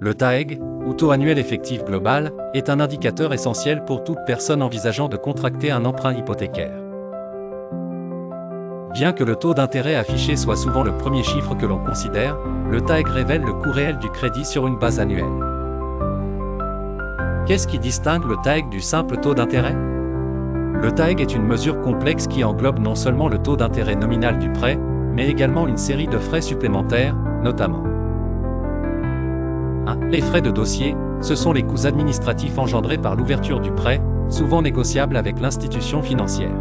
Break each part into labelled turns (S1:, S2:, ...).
S1: Le TAEG, ou taux annuel effectif global, est un indicateur essentiel pour toute personne envisageant de contracter un emprunt hypothécaire. Bien que le taux d'intérêt affiché soit souvent le premier chiffre que l'on considère, le TAEG révèle le coût réel du crédit sur une base annuelle. Qu'est-ce qui distingue le TAEG du simple taux d'intérêt? Le TAEG est une mesure complexe qui englobe non seulement le taux d'intérêt nominal du prêt, mais également une série de frais supplémentaires, notamment 1. Les frais de dossier, ce sont les coûts administratifs engendrés par l'ouverture du prêt, souvent négociables avec l'institution financière.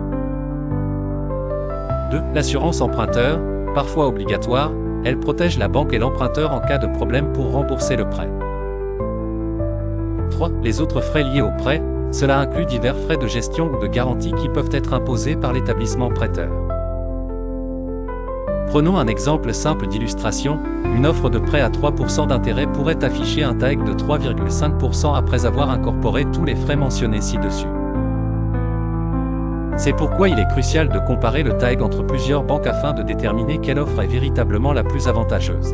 S1: 2. L'assurance emprunteur, parfois obligatoire, elle protège la banque et l'emprunteur en cas de problème pour rembourser le prêt. 3. Les autres frais liés au prêt, cela inclut divers frais de gestion ou de garantie qui peuvent être imposés par l'établissement prêteur. Prenons un exemple simple d'illustration, une offre de prêt à 3% d'intérêt pourrait afficher un TAEG de 3,5% après avoir incorporé tous les frais mentionnés ci-dessus. C'est pourquoi il est crucial de comparer le TAEG entre plusieurs banques afin de déterminer quelle offre est véritablement la plus avantageuse.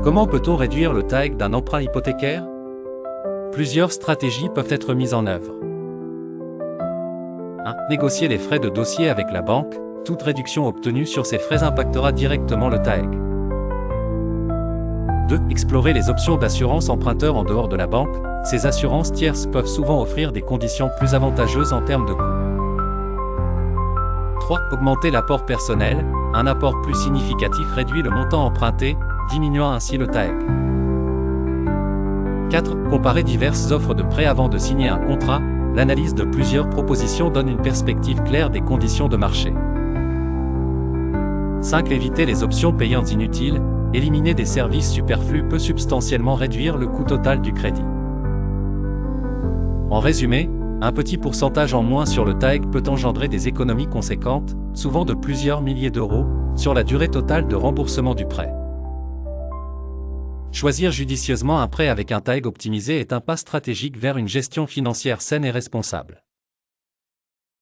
S1: Comment peut-on réduire le TAEG d'un emprunt hypothécaire? Plusieurs stratégies peuvent être mises en œuvre. 1. Négocier les frais de dossier avec la banque. Toute réduction obtenue sur ces frais impactera directement le TAEG. 2. Explorer les options d'assurance emprunteur en dehors de la banque. Ces assurances tierces peuvent souvent offrir des conditions plus avantageuses en termes de coûts. 3. Augmenter l'apport personnel. Un apport plus significatif réduit le montant emprunté, diminuant ainsi le TAEG. 4. Comparer diverses offres de prêt avant de signer un contrat. L'analyse de plusieurs propositions donne une perspective claire des conditions de marché. 5. Éviter les options payantes inutiles. Éliminer des services superflus peut substantiellement réduire le coût total du crédit. En résumé, un petit pourcentage en moins sur le TAEG peut engendrer des économies conséquentes, souvent de plusieurs milliers d'euros, sur la durée totale de remboursement du prêt. Choisir judicieusement un prêt avec un TAEG optimisé est un pas stratégique vers une gestion financière saine et responsable.